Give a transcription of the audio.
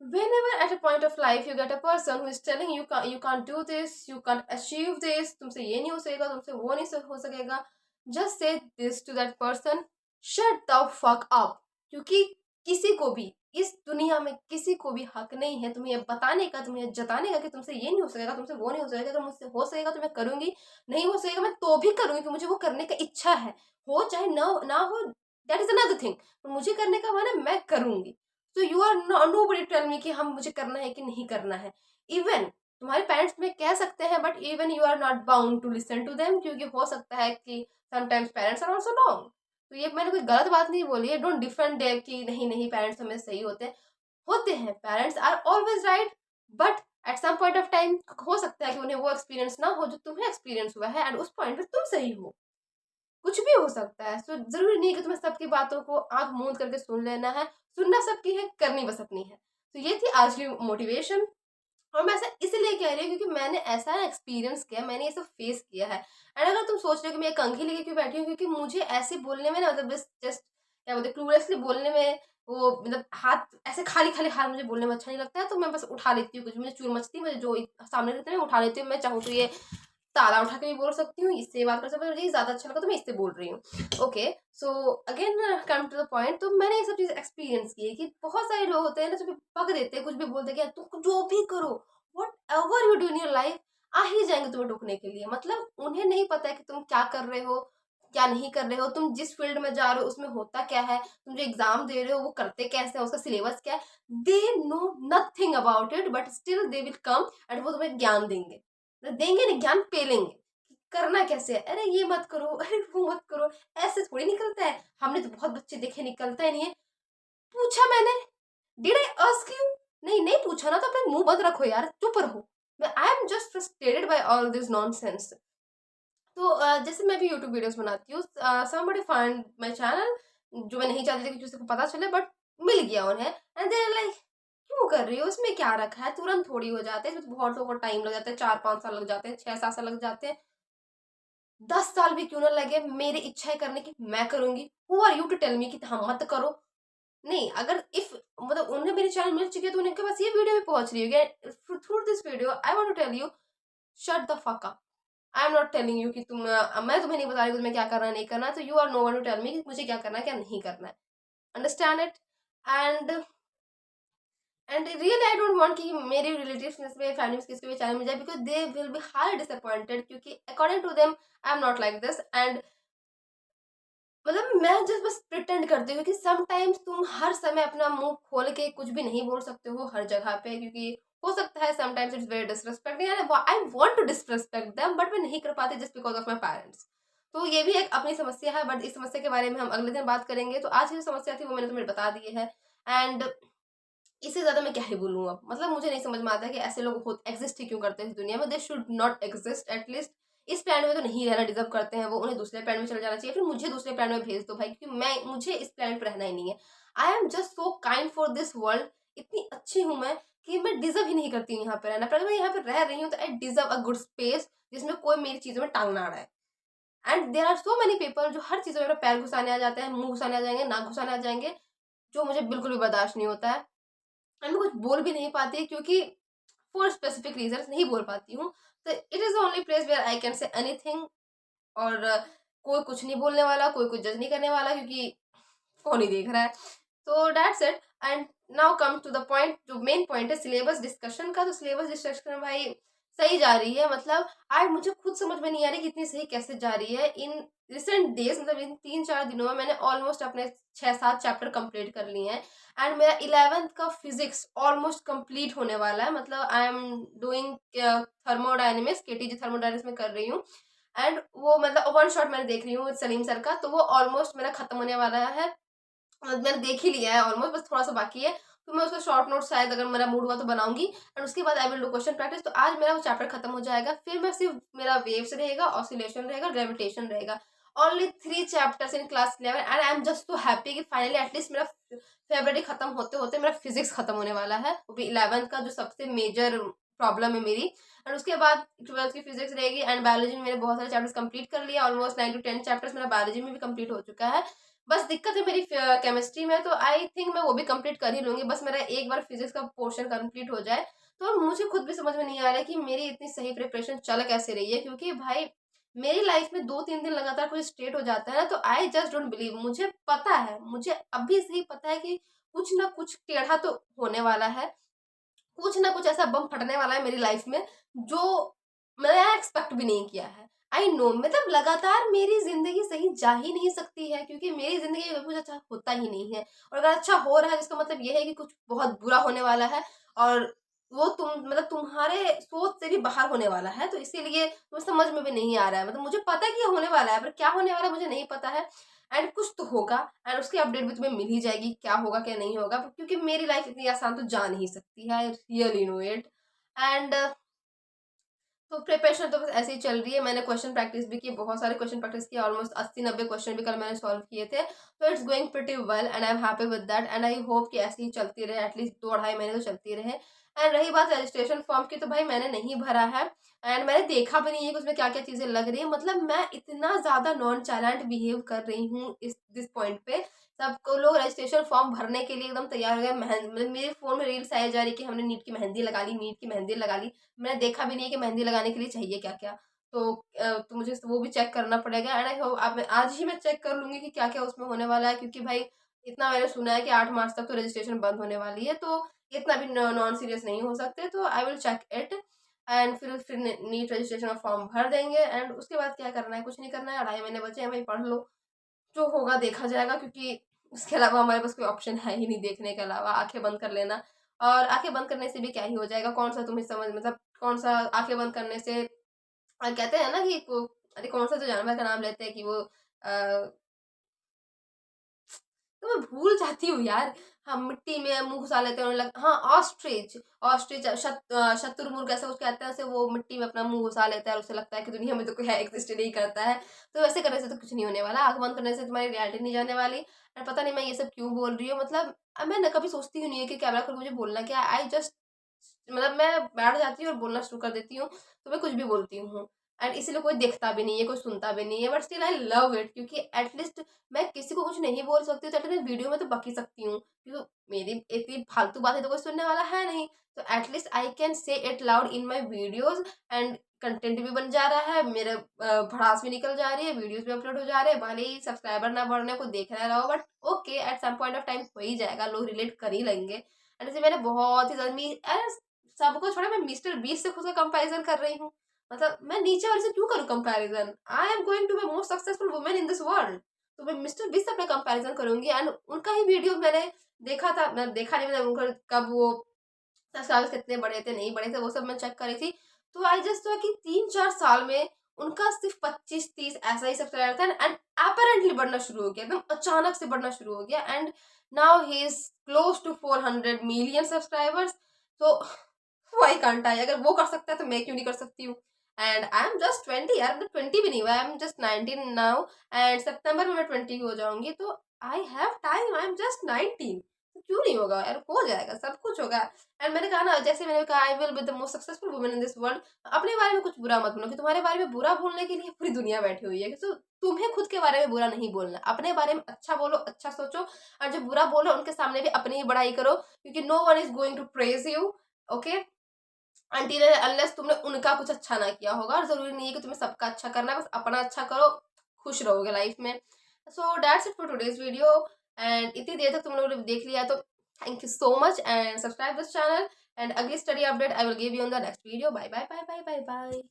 whenever at a point of life you get a person who is telling you can't do this, you can't achieve this, तुमसे ये नहीं हो सकेगा, तुमसे वो नहीं हो सकेगा, just say this to that person, shut the fuck up. क्योंकि किसी को भी इस दुनिया में किसी को भी हक नहीं है तुम्हें ये बताने का, तुम्हें ये जताने का कि तुमसे ये नहीं हो सकेगा, तुमसे वो नहीं हो सकेगा. अगर मुझसे हो सकेगा तो मैं करूंगी, नहीं हो सकेगा मैं तो भी करूंगी, कि मुझे वो करने का इच्छा है, हो चाहे ना हो, दैट इज अनदर थिंग. मुझे करने का मन है, मैं करूंगी. तो you are nobody tell me कि हम मुझे करना है कि नहीं करना है. इवन तुम्हारे पेरेंट्स में कह सकते हैं, but even you are not bound to listen to them, क्योंकि हो सकता है कि sometimes parents are also wrong. तो ये मैंने कोई गलत बात नहीं बोली है, डोंट डिफेंड देम कि नहीं नहीं पेरेंट्स हमें सही होते हैं, parents are always right. But at some point of time हो सकता है कि उन्हें वो एक्सपीरियंस ना हो जो तुम्हें एक्सपीरियंस हुआ है, एंड उस पॉइंट पे तुम सही हो. कुछ भी हो सकता है. सो जरूरी नहीं है कि तुम्हें सबकी बातों को आंख मूंद करके सुन लेना है. सुनना सबकी है, करनी बस अपनी है. तो ये थी आज की मोटिवेशन. और मैं ऐसा इसलिए कह रही हूँ क्योंकि मैंने ऐसा एक्सपीरियंस किया, मैंने ये सब फेस किया है. एंड अगर तुम सोच रहे हो कि मैं कंघी लेके क्यों बैठी हूँ, क्योंकि मुझे ऐसे बोलने में ना, मतलब जस्ट क्या बोलते क्लूलेसली बोलने में, वो मतलब हाथ ऐसे खाली खाली हाथ मुझे बोलने में अच्छा नहीं लगता है. तो मैं बस उठा लेती हूँ, कुछ मुझे चूर मचती है, मुझे जो सामने रहते हैं मैं उठा लेती हूँ. मैं चाहूँ तो ये ताला उठा के भी बोल सकती हूँ, इससे बात कर सकती हूँ, मुझे ज़्यादा अच्छा लगा तो मैं इससे बोल रही हूँ. Okay, so again come to the point. तो मैंने ये सब चीज़ एक्सपीरियंस की है कि बहुत सारे लोग होते हैं ना जो पक देते हैं, कुछ भी बोलते हैं कि तुम जो भी करो, whatever you do in your life, आ ही जाएंगे तुम्हें टोकने के लिए. मतलब उन्हें नहीं पता है कि तुम क्या कर रहे हो, क्या नहीं कर रहे हो, तुम जिस फील्ड में जा रहे हो उसमें होता क्या है, तुम जो एग्जाम दे रहे हो वो करते कैसे है, उसका सिलेबस क्या है. They know nothing about it, but still they will come and वो तुम्हें ज्ञान देंगे. देंगे नहीं, ज्ञान पेलेंगे कि करना कैसे है. अरे ये मत करो, अरे वो मत करो, ऐसे थोड़ी निकलता है, हमने तो बहुत बच्चे देखे निकलता है नहीं है. पूछा मैंने, डिड आई आस्क यू? नहीं नहीं पूछा ना, तो अपने मुंह बंद रखो यार, चुप रहो. I am just frustrated by all this nonsense. तो जैसे मैं भी यूट्यूब वीडियोस बनाती हूँ, समबडी फाइंड माय चैनल, जो मैं नहीं चाहती थी कि किसी को पता चले, बट मिल गया उन्हें. एंड दे आर लाइक, क्यों कर रही हो, इसमें क्या रखा है, तुरंत थोड़ी हो जाते हैं, इसमें तो बहुत लोगों को टाइम लग जाता है, 4-5 साल लग जाते हैं, 6-7 साल लग जाते हैं, 10 साल भी क्यों ना लगे, मेरी इच्छा है करने की, मैं करूंगी. Who are you to tell me कि हम मत करो. नहीं, अगर इफ मतलब उन्हें मेरी चैनल मिल चुकी है तो उनके पास ये वीडियो भी पहुंच रही है. Through this video I want to tell you, shut the fuck up. I am not telling you कि मैं तुम्हें नहीं बता रही हूँ तुम्हें क्या करना है नहीं करना है, तो you are no one to tell me कि मुझे क्या करना है क्या नहीं करना है. Understand it. And really I don't want कि मेरे रिलेटिव्स में से फैमिली में किसी को भी चैनल मिल जाए, because they will be highly disappointed, क्योंकि according to them I am not like this. And मतलब मैं जस्ट बस प्रिटेंड करती हूँ कि समटाइम्स तुम हर समय अपना मुंह खोल के कुछ भी नहीं बोल सकते हो हर जगह पे, क्योंकि हो सकता है sometimes it's very disrespecting and I want to disrespect them, but मैं नहीं कर पाती just because of my parents. तो ये भी एक अपनी समस्या है, बट इस समस्या के बारे में हम अगले दिन बात करेंगे. तो आज की जो समस्या थी वो मैंने तुम्हें बता दी है. एंड इससे ज्यादा मैं क्या ही बोलूँ अब. मतलब मुझे नहीं समझ में आता कि ऐसे लोग एग्जिस्ट ही क्यों करते हैं इस दुनिया में. They should not exist. At least इस प्लान में तो नहीं रहना डिजर्व करते हैं वो, उन्हें दूसरे प्लान में चले जाना चाहिए, फिर मुझे दूसरे प्लान में भेज दो भाई, क्योंकि मुझे इस प्लान पर रहना ही नहीं है. आई am just so kind for this world. इतनी अच्छी हूँ मैं कि मैं डिजर्व ही नहीं करती हूँ यहाँ पे रहना, पर अगर मैं यहाँ पे रह रही हूँ तो I deserve a good space जिसमें कोई मेरी चीजों में टांग ना अड़ाए. And there are so many people जो हर चीजों में मेरा पैर घुसाने आ जाते हैं, मुंह घुसाने आ जाएंगे, नाक घुसाने आ जाएंगे, जो मुझे बिल्कुल भी बर्दाश्त नहीं होता है. एंड मैं कुछ बोल भी नहीं पाती क्योंकि फॉर स्पेसिफिक रीजंस नहीं बोल पाती हूँ. तो it is the only place where I can say anything. और कोई कुछ नहीं बोलने वाला, कोई कुछ जज नहीं करने वाला, क्योंकि कौन ही देख रहा है. तो that's it. And now come to the point, जो मेन पॉइंट है सिलेबस डिस्कशन का. तो सिलेबस डिस्कशन भाई सही जा रही है. मतलब आज मुझे खुद समझ में नहीं आ रही कि इतनी सही कैसे जा रही है. इन रिसेंट डेज, मतलब इन 3-4 दिनों में मैंने ऑलमोस्ट अपने 6-7 चैप्टर कंप्लीट कर लिए हैं. एंड मेरा 11th का फिजिक्स ऑलमोस्ट कंप्लीट होने वाला है. मतलब I am doing thermodynamics, KTG thermodynamics में कर रही हूँ. एंड वो मतलब वन शॉट मैंने देख रही हूँ सलीम सर का, तो वो ऑलमोस्ट मेरा खत्म होने वाला है. मैंने देख ही लिया है ऑलमोस्ट, बस थोड़ा सा बाकी है. तो मैं उसका शॉर्ट नोट शायद अगर मेरा मूड हुआ तो बनाऊंगी. एंड उसके बाद I will do question practice. तो आज मेरा वो चैप्टर खत्म हो जाएगा. फिर मैं सिर्फ मेरा वेव्स रहेगा, ऑसिलेशन रहेगा, ग्रेविटेशन रहेगा. Only 3 chapters in class 11 and I am just so happy कि फाइनली एटलीस्ट मेरा फेब्रुअरी खत्म होते होते मेरा फिजिक्स खत्म होने वाला है, वो भी 11th का, जो सबसे मेजर प्रॉब्लम है मेरी. एंड उसके बाद 12th की फिजिक्स रहेगी. एंड बायोलॉजी में मैंने बहुत सारे चैप्टर्स कंप्लीट कर लिया, ऑलमोस्ट 9 to 10 चैप्टर्स मेरा बायोलॉजी में भी कंप्लीट हो चुका है. बस दिक्कत है मेरी केमिस्ट्री में, तो आई थिंक मैं वो भी कंप्लीट कर ही लूंगी। बस मेरा एक बार फिजिक्स का पोर्शन कंप्लीट हो जाए, तो मुझे खुद भी समझ में नहीं आ रहा है कि मेरी इतनी सही प्रिपरेशन चल कैसे रही है। क्योंकि भाई मेरी लाइफ में 2-3 दिन लगातार कुछ स्ट्रेट हो जाता है ना, तो आई जस्ट डोंट बिलीव। मुझे पता है, मुझे अभी से ही पता है कि कुछ ना कुछ टेढ़ा तो होने वाला है, कुछ ना कुछ ऐसा बम फटने वाला है मेरी लाइफ में, जो मैंने एक्सपेक्ट भी नहीं किया है। आई नो, मतलब लगातार मेरी जिंदगी सही जा ही नहीं सकती है, क्योंकि मेरी जिंदगी में कुछ अच्छा होता ही नहीं है। और अगर अच्छा हो रहा है, जिसका मतलब ये है कि कुछ बहुत बुरा होने वाला है, और वो मतलब तुम्हारे सोच से भी बाहर होने वाला है। तो इसीलिए तुम्हें समझ में भी नहीं आ रहा है। मतलब मुझे पता है कि ये होने वाला है, पर क्या होने वाला है मुझे नहीं पता है। एंड कुछ तो होगा, एंड उसकी अपडेट भी तुम्हें मिल ही जाएगी, क्या होगा क्या नहीं होगा, क्योंकि मेरी लाइफ इतनी आसान तो जा नहीं सकती है। I really know it. And तो प्रिपरेशन तो बस ऐसे ही चल रही है। मैंने क्वेश्चन प्रैक्टिस भी की, बहुत सारे क्वेश्चन प्रैक्टिस किए, ऑलमोस्ट 80-90 क्वेश्चन भी कल मैंने सॉल्व किए थे। तो it's going pretty well and I am happy with that, and I hope कि ऐसे ही चलती रहे, एटलीस्ट 2-2.5 महीने तो चलती रहे। एंड रही बात रजिस्ट्रेशन फॉर्म की, तो भाई मैंने नहीं भरा है, एंड मैंने देखा भी नहीं है कि उसमें क्या क्या चीजें लग रही है। मतलब मैं इतना ज्यादा नॉन चैलेंट बिहेव कर रही हूँ इस दिस पॉइंट पे। सबको लोग रजिस्ट्रेशन फॉर्म भरने के लिए एकदम तैयार हो गए। मतलब मेरे फोन में रील्स आई जा रही कि हमने नीट की मेहंदी लगा ली, नीट की मेहंदी लगा ली। मैंने देखा भी नहीं है कि मेहंदी लगाने के लिए चाहिए क्या क्या। तो मुझे वो भी चेक करना पड़ेगा, एंड आई होप अब मैं आज ही मैं चेक कर लूंगी कि क्या क्या उसमें होने वाला है। क्योंकि भाई इतना मैंने सुना है कि 8 मार्च तक तो रजिस्ट्रेशन बंद होने वाली है, तो इतना भी नॉन सीरियस नहीं हो सकते। तो I will check it, and फिर नीट रजिस्ट्रेशन का फॉर्म भर देंगे। एंड उसके बाद क्या करना है, कुछ नहीं करना है। 2.5 महीने बचे हैं भाई, पढ़ लो, जो होगा देखा जाएगा। क्योंकि उसके अलावा हमारे पास कोई ऑप्शन है ही नहीं देखने के अलावा, आंखें बंद कर लेना। और आंखें बंद करने से भी क्या ही हो जाएगा, कौन सा तुम्हें समझ, मतलब कौन सा आंखें बंद करने से कहते हैं ना कि अरे कौन सा तो जानवर का नाम लेते हैं कि वो तो मैं भूल जाती हूँ यार। हाँ, मिट्टी में मुंह घुसा लेते हैं, हाँ ऑस्ट्रिच। ऑस्ट्रिच शत्रुमुर्ग ऐसा कुछ कहते हैं उसे, वो मिट्टी में अपना मुंह घुसा लेता है और उसे लगता है कि दुनिया में तो कोई है, एग्जिस्ट नहीं करता है। तो वैसे करने से तो कुछ नहीं होने वाला, आंख बंद करने से तुम्हारी रियलिटी नहीं जाने वाली। और पता नहीं मैं ये सब क्यों बोल रही हूँ। मतलब अब मैं ना कभी सोचती हूँ नहीं है कि कैमरा खोल मुझे बोलना क्या, आई जस्ट मतलब मैं बैठ जाती हूँ और बोलना शुरू कर देती हूँ। तो मैं कुछ भी बोलती हूँ, एंड इसीलिए कोई देखता भी नहीं है, कोई सुनता भी नहीं है, but still I love it. क्योंकि एटलीस्ट मैं किसी को कुछ नहीं बोल सकती हूँ, तो एटलीस्ट वीडियो में तो बक ही सकती हूँ, क्योंकि मेरी इतनी फालतू बातें तो कोई सुनने वाला है नहीं। तो एटलीस्ट आई कैन से it loud in my videos, and content भी बन जा रहा है, मेरे भड़ास भी निकल जा रही है, वीडियोस भी अपलोड हो जा रहे हैं। भले ही सब्सक्राइबर ना बढ़ने को देख रहा हो, but okay, at some point of time हो ही जाएगा, लोग रिलेट कर ही लेंगे। एंड जैसे मैंने बहुत ही ज्यादा सबको छोड़ा, मैं मिस्टर बीस से खुद का कंपैरिजन कर रही हूँ। मतलब मैं नीचे वाले से क्यों करूँ comparison, I am going to be most successful women in this world. तो मैं मिस्टर बीस से अपना कंपैरिजन करूंगी, एंड उनका ही वीडियो मैंने देखा था, मैं देखा नहीं, मतलब उनका कब वो सब्सक्राइबर्स कितने बड़े थे नहीं बड़े थे वो सब मैं चेक कर रही थी। तो आई जस्ट कि 3-4 साल में उनका सिर्फ 25-30 ऐसा ही सब्सक्राइबर था, एंड अपरेंटली बढ़ना शुरू हो गया, एकदम अचानक से बढ़ना शुरू हो गया। And now he is close to 400 million subscribers. तो व्हाई कांट आई, अगर वो कर सकता है तो मैं क्यों नहीं कर सकती हूँ। एंड आई एम जस्ट 20 यार, मतलब 20 भी नहीं हुआ, I am just 19 now, and सितंबर में मैं 20 की हो जाऊंगी। तो I have time, I am just 19। तो क्यों नहीं होगा यार, हो जाएगा, सब कुछ होगा। एंड मैंने कहा ना, जैसे मैंने कहा I will be the most successful woman in this world. अपने बारे में कुछ बुरा मत बोलो, कि तुम्हारे बारे में बुरा बोलने के लिए पूरी दुनिया बैठी हुई है। तो तुम्हें खुद के बारे में बुरा नहीं बोलना, अपने बारे में अच्छा बोलो, अच्छा सोचो। और जो बुरा बोलो उनके सामने भी अपनी ही बड़ाई करो, क्योंकि no one is going to praise you, okay, until unless तुमने उनका कुछ अच्छा ना किया होगा। और जरूरी नहीं है कि तुम्हें सबका अच्छा करना है, बस अपना अच्छा करो, खुश रहोगे लाइफ में। So that's it for today's video. And इतनी देर तक तुम लोगों ने देख लिया, तो thank you so much, and subscribe this channel. And अगली study update I will give you on the next video. Bye bye bye bye bye bye.